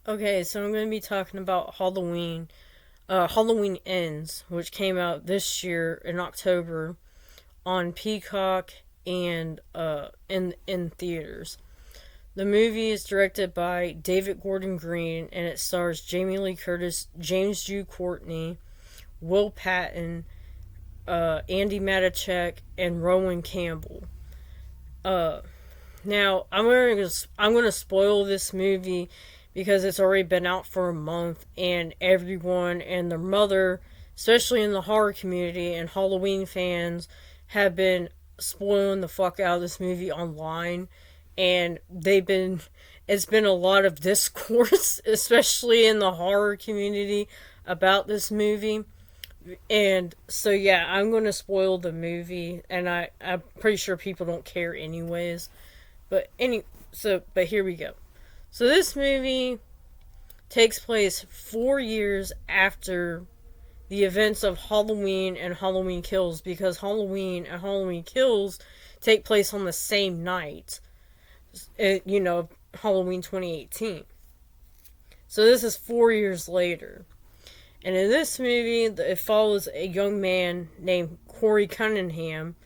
Okay, so I'm going to be talking about Halloween. Halloween Ends, which came out this year in October on Peacock and in theaters. The movie is directed by David Gordon Green and it stars Jamie Lee Curtis, James Jude Courtney, Will Patton, Andy Matichak, and Rowan Campbell. Uh, Now I'm gonna spoil this movie because it's already been out for a month, and everyone and their mother, especially in the horror community and Halloween fans, have been spoiling the fuck out of this movie online, and they've been. It's been a lot of discourse, especially in the horror community, about this movie. And so yeah, I'm gonna spoil the movie, and I'm pretty sure people don't care anyways. But here we go. So this movie takes place 4 years after the events of Halloween and Halloween Kills, because Halloween and Halloween Kills take place on the same night. Halloween 2018. So this is 4 years later. And in this movie, it follows a young man named Corey Cunningham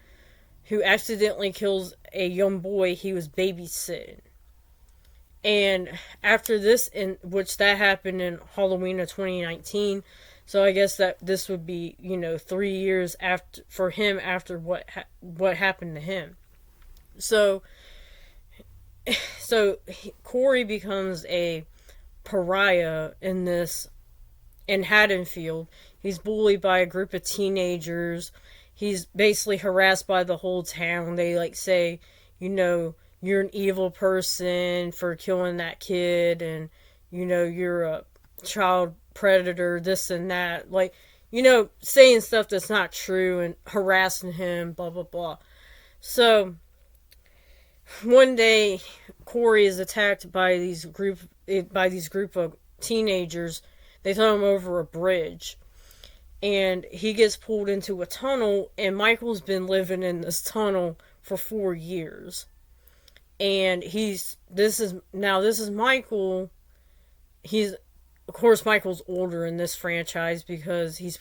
who accidentally kills a young boy he was babysitting. And after this, in which that happened in Halloween of 2019, so I guess that this would be 3 years after for him after what happened to him. So so Corey becomes a pariah in Haddonfield. He's bullied by a group of teenagers. He's basically harassed by the whole town. They say, you're an evil person for killing that kid, and you're a child predator, this and that. Saying stuff that's not true and harassing him, blah blah blah. So one day, Corey is attacked by these group of teenagers. They throw him over a bridge, and he gets pulled into a tunnel. And Michael's been living in this tunnel for 4 years, and this is Michael. He's Of course Michael's older in this franchise because he's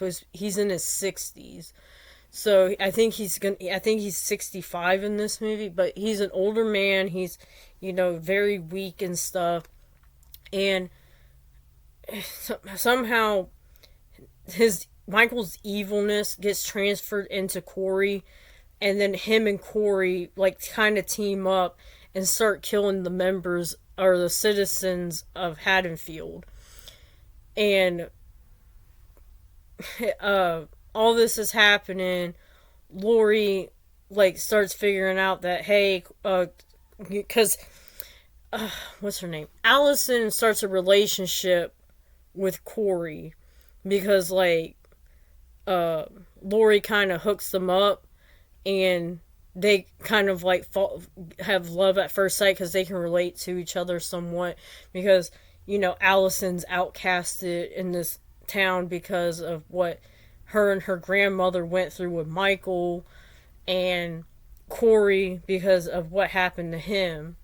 in his 60s. So I think he's 65 in this movie, but he's an older man. He's very weak and stuff, and somehow his Michael's evilness gets transferred into Corey, and then him and Corey kind of team up and start killing the members or the citizens of Haddonfield. And all this is happening. Lori starts figuring out that, hey, because what's her name? Allison starts a relationship with Corey because Lori kind of hooks them up, and they kind of have love at first sight because they can relate to each other somewhat, because Allison's outcasted in this town because of what her and her grandmother went through with Michael, and Corey because of what happened to him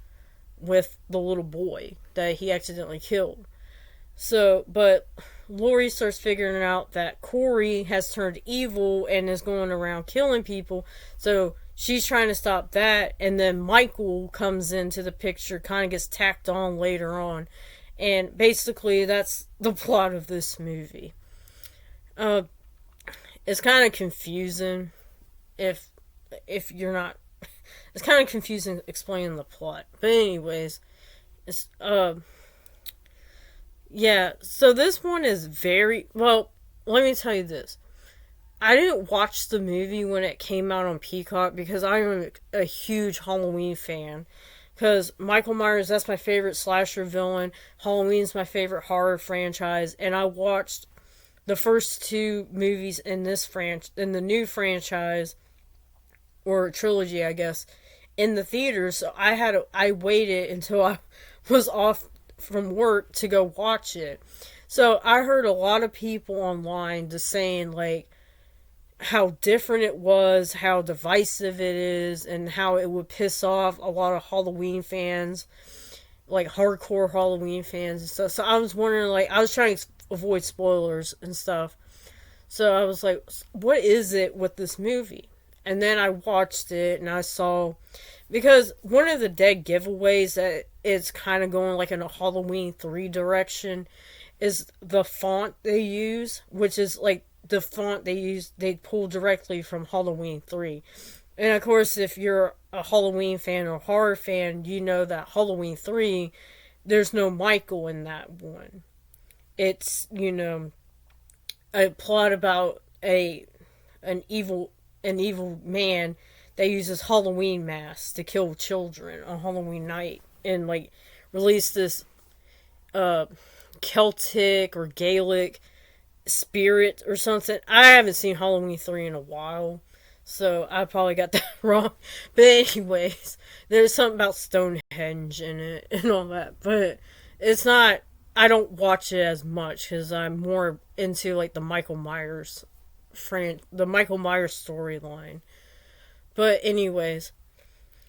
with the little boy that he accidentally killed. So, but Lori starts figuring out that Corey has turned evil and is going around killing people. So she's trying to stop that. And then Michael comes into the picture, kind of gets tacked on later on. And basically, that's the plot of this movie. It's kind of confusing if you're not. It's kind of confusing explaining the plot. But anyways, it's yeah, so this one is very well. Let me tell you this: I didn't watch the movie when it came out on Peacock because I'm a huge Halloween fan. Because Michael Myers, that's my favorite slasher villain. Halloween's my favorite horror franchise, and I watched the first two movies in in the new franchise or trilogy, I guess, in the theaters. So I waited until I was off from work to go watch it. So I heard a lot of people online just saying how different it was, how divisive it is, and how it would piss off a lot of Halloween fans. like hardcore Halloween fans and stuff. So I was wondering, like, I was trying to avoid spoilers and stuff. So I was like, what is it with this movie? And then I watched it and I saw, because one of the dead giveaways that it's kind of going like in a Halloween 3 direction is the font they use, which is like the font they pull directly from Halloween 3. And of course, if you're a Halloween fan or horror fan, you know that Halloween 3, there's no Michael in that one. It's, a plot about an evil an evil man that uses Halloween masks to kill children on Halloween night and like release this uh Celtic or Gaelic spirit or something. I haven't seen Halloween 3 in a while, so I probably got that wrong. But anyways, there's something about Stonehenge in it and all that. But it's not, I don't watch it as much because I'm more into like the Michael Myers storyline. But anyways,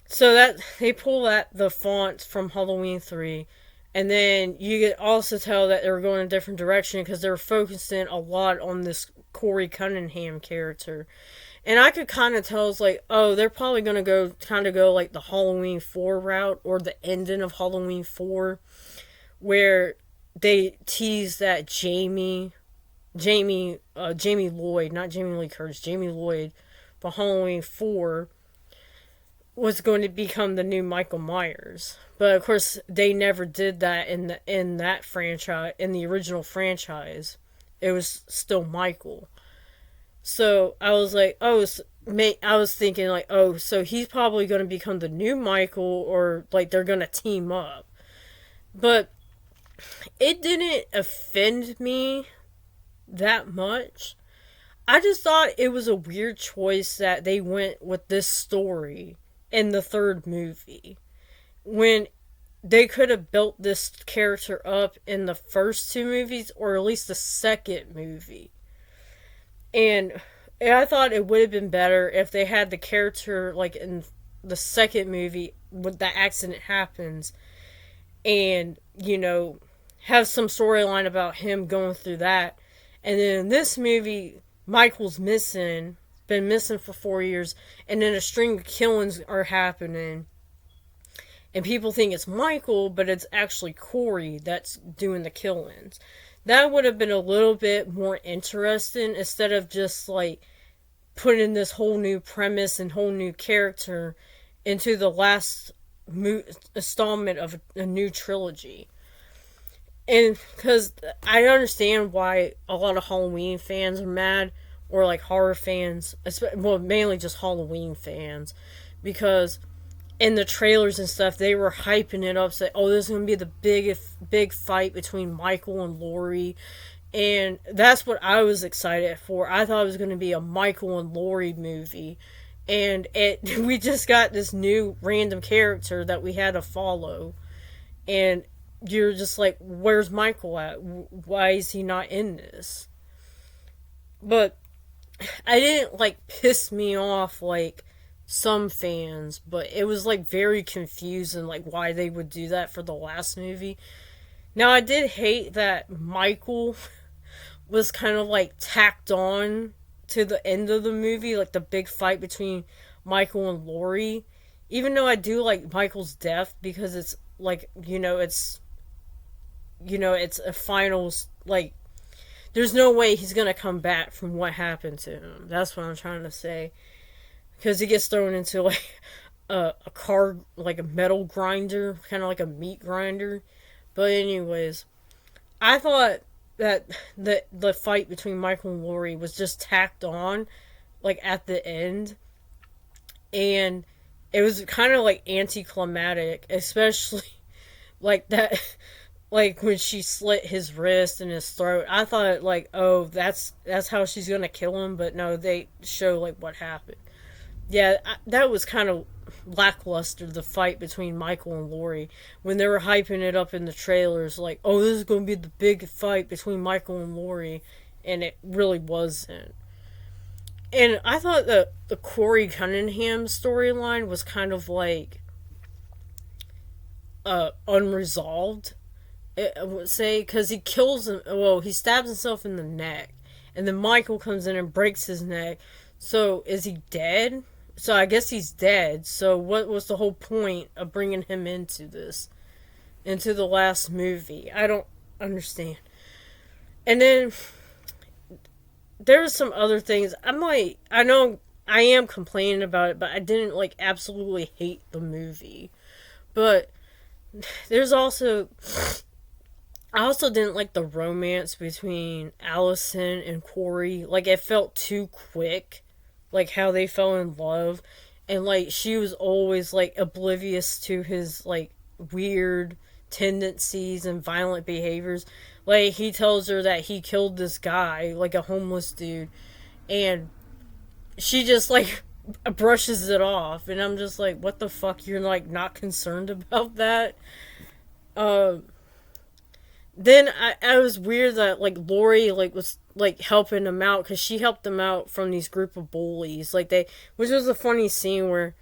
so that they pull that the fonts from Halloween 3, and then you get also tell that they were going a different direction because they were focusing a lot on this Corey Cunningham character. And I could kind of tell, it's like, oh, they're probably going to go like the Halloween 4 route or the ending of Halloween 4, where they tease that Jamie Lloyd, not Jamie Lee Curtis, Jamie Lloyd, for Halloween 4 was going to become the new Michael Myers. But of course, they never did that in that franchise, in the original franchise. It was still Michael. So I was like, oh, I was thinking like, oh, so he's probably going to become the new Michael, or like they're going to team up. But it didn't offend me that much. I just thought it was a weird choice that they went with this story in the third movie, when they could have built this character up in the first two movies, or at least the second movie. And I thought it would have been better if they had the character like in the second movie when the accident happens, and have some storyline about him going through that. And then in this movie, Michael's missing, been missing for 4 years, and then a string of killings are happening. And people think it's Michael, but it's actually Corey that's doing the killings. That would have been a little bit more interesting instead of just like putting this whole new premise and whole new character into the last installment of a new trilogy. And because I understand why a lot of Halloween fans are mad, or like horror fans, well, mainly just Halloween fans, because in the trailers and stuff, they were hyping it up, saying, oh, this is going to be the big fight between Michael and Laurie. And that's what I was excited for. I thought it was going to be a Michael and Laurie movie. And we just got this new random character that we had to follow. And you're just like, where's Michael at? Why is he not in this? But I didn't like piss me off like some fans, but it was like very confusing like why they would do that for the last movie. Now I did hate that Michael was kind of like tacked on to the end of the movie, like the big fight between Michael and Laurie. Even though I do like Michael's death, because it's like, it's a finals, like, there's no way he's gonna come back from what happened to him. That's what I'm trying to say. Because he gets thrown into, like, a car, like a metal grinder, kind of like a meat grinder. But anyways, I thought that the fight between Michael and Laurie was just tacked on, like, at the end. And it was kind of, like, anticlimactic, especially, like, that... Like, when she slit his wrist and his throat, I thought, like, oh, that's how she's gonna kill him, but no, they show, like, what happened. Yeah, that was kind of lackluster, the fight between Michael and Laurie, when they were hyping it up in the trailers, like, oh, this is gonna be the big fight between Michael and Laurie, and it really wasn't. And I thought the Corey Cunningham storyline was kind of like, unresolved. I would say because he kills him. Well, he stabs himself in the neck, and then Michael comes in and breaks his neck. So is he dead? So I guess he's dead. So what was the whole point of bringing him into this, into the last movie? I don't understand. And then there's some other things. I'm like, I know I am complaining about it, but I didn't like absolutely hate the movie. But there's also, I also didn't like the romance between Allison and Corey. Like, it felt too quick, like how they fell in love, and like she was always like oblivious to his like weird tendencies and violent behaviors. Like, he tells her that he killed this guy, like a homeless dude, and she just like brushes it off, and I'm just like, what the fuck? You're like not concerned about that? Uh, then I was weird that like Lori like was like helping him out because she helped him out from these group of bullies. Like they, which was a funny scene where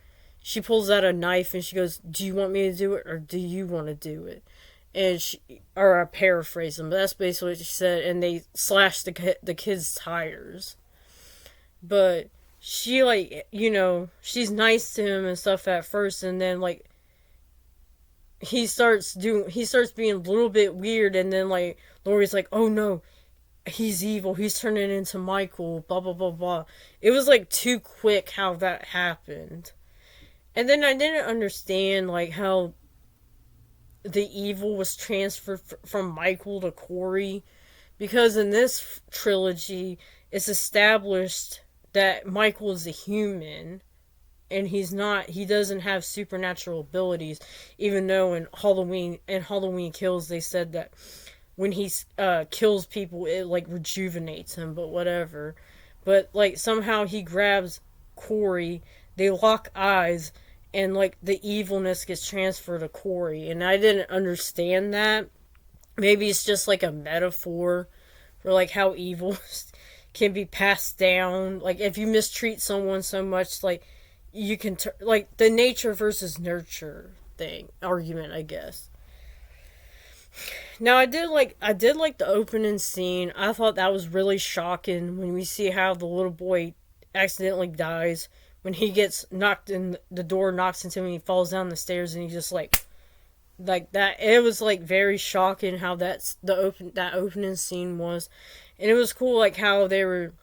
she pulls out a knife and she goes, "Do you want me to do it or do you want to do it?" And she, or I paraphrase them, but that's basically what she said. And they slashed the kid's tires, but she like she's nice to him and stuff at first, and then like he starts being a little bit weird, and then like Lori's like, oh no, he's evil, he's turning into Michael, blah blah blah blah. It was like too quick how that happened. And then I didn't understand like how the evil was transferred from Michael to Corey, because in this trilogy it's established that Michael is a human and he doesn't have supernatural abilities, even though in Halloween Kills they said that when he kills people it like rejuvenates him, but whatever. But like somehow he grabs Corey, they lock eyes, and like the evilness gets transferred to Corey, and I didn't understand that. Maybe it's just like a metaphor for like how evil can be passed down. Like if you mistreat someone so much, like you can like the nature versus nurture thing argument, I guess. Now I did like the opening scene. I thought that was really shocking when we see how the little boy accidentally dies when he gets knocked in, the door knocks into him and he falls down the stairs, and he just like that. It was like very shocking how that opening scene was. And it was cool like how they were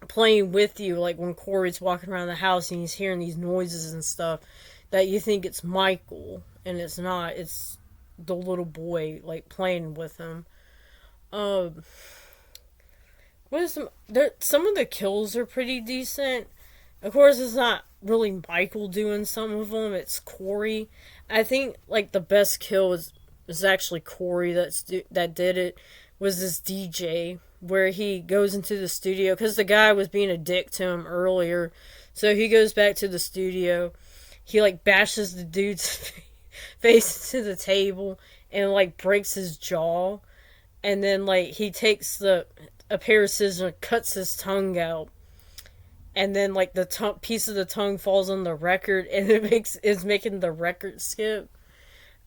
playing with you, like when Corey's walking around the house and he's hearing these noises and stuff, that you think it's Michael and it's not. It's the little boy like playing with him. Um, what is some of the kills are pretty decent. Of course, it's not really Michael doing some of them. It's Corey. I think like the best kill was actually Corey that did it. Was this DJ where he goes into the studio because the guy was being a dick to him earlier, so he goes back to the studio. He like bashes the dude's face into the table and like breaks his jaw, and then like he takes a pair of scissors and cuts his tongue out, and then like the piece of the tongue falls on the record, and it's making the record skip.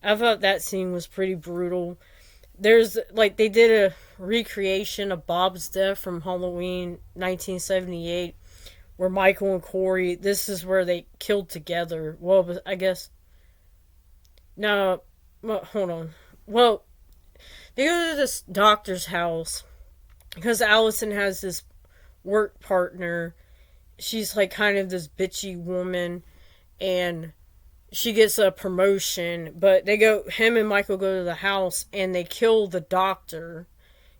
I thought that scene was pretty brutal. There's like they did a recreation of Bob's death from Halloween 1978, where Michael and Corey, this is where they killed together. Well, I guess no, well, hold on. Well, they go to this doctor's house because Allison has this work partner. She's like kind of this bitchy woman, and she gets a promotion, but him and Michael go to the house and they kill the doctor.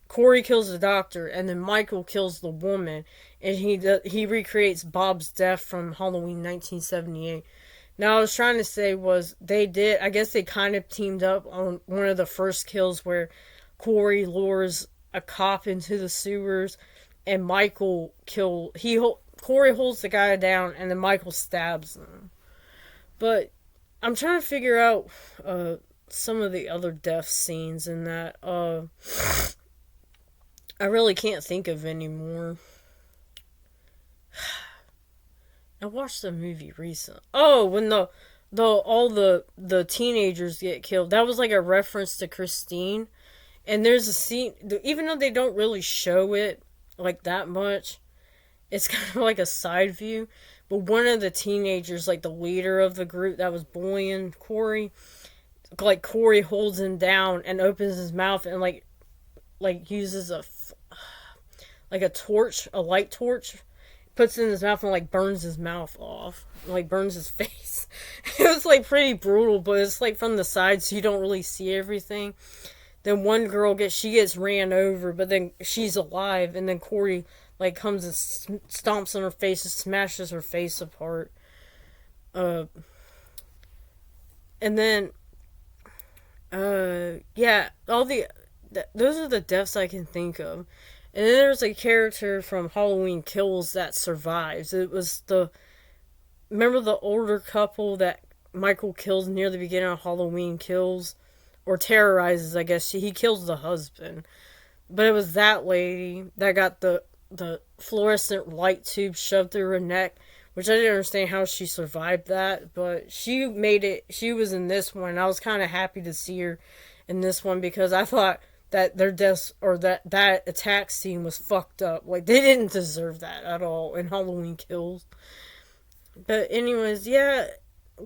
Corey kills the doctor, and then Michael kills the woman, and he recreates Bob's death from Halloween 1978. Now, I was trying to say was I guess they kind of teamed up on one of the first kills where Corey lures a cop into the sewers, and Corey holds the guy down, and then Michael stabs him. But I'm trying to figure out some of the other death scenes in that. I really can't think of any more. I watched the movie recently. Oh, when though all the teenagers get killed. That was like a reference to Christine. And there's a scene, even though they don't really show it like that much, it's kind of like a side view. But one of the teenagers, like the leader of the group that was bullying Corey, like Corey holds him down and opens his mouth and like uses like a torch, a light torch, puts it in his mouth and like burns his mouth off, like burns his face. It was like pretty brutal, but it's like from the side, so you don't really see everything. Then one girl gets ran over, but then she's alive, and then Corey like comes and stomps on her face and smashes her face apart. Uh, and then yeah, those are the deaths I can think of. And then there's a character from Halloween Kills that survives. It was the remember the older couple that Michael kills near the beginning of Halloween Kills, or terrorizes. I guess he kills the husband, but it was that lady that got the fluorescent light tube shoved through her neck, which I didn't understand how she survived that, but she made it. She was in this one. I was kind of happy to see her in this one because I thought that their deaths or that attack scene was fucked up. Like they didn't deserve that at all in Halloween Kills. But anyways, yeah,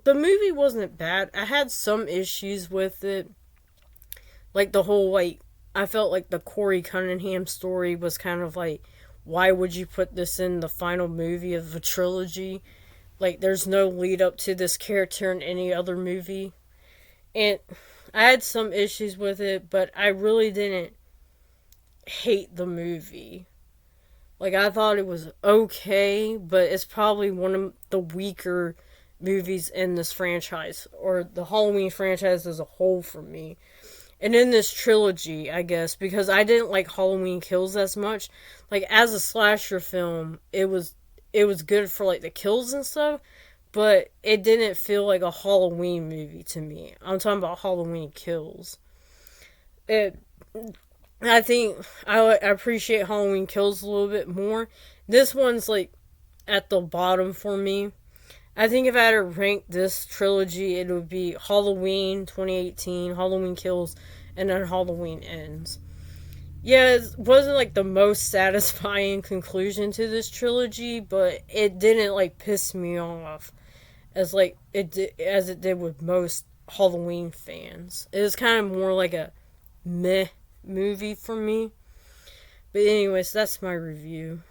the movie wasn't bad. I had some issues with it, like the whole like I felt like the Corey Cunningham story was kind of like, why would you put this in the final movie of a trilogy? Like, there's no lead up to this character in any other movie. And I had some issues with it, but I really didn't hate the movie. Like, I thought it was okay, but it's probably one of the weaker movies in this franchise, or the Halloween franchise as a whole for me. And in this trilogy, I guess, because I didn't like Halloween Kills as much. Like, as a slasher film, it was good for like the kills and stuff, but it didn't feel like a Halloween movie to me. I'm talking about Halloween Kills. It I think I appreciate Halloween Kills a little bit more. This one's like at the bottom for me. I think if I had to rank this trilogy, it would be Halloween 2018, Halloween Kills, and then Halloween Ends. Yeah, it wasn't like the most satisfying conclusion to this trilogy, but it didn't like piss me off as it did with most Halloween fans. It was kind of more like a meh movie for me. But anyways, that's my review.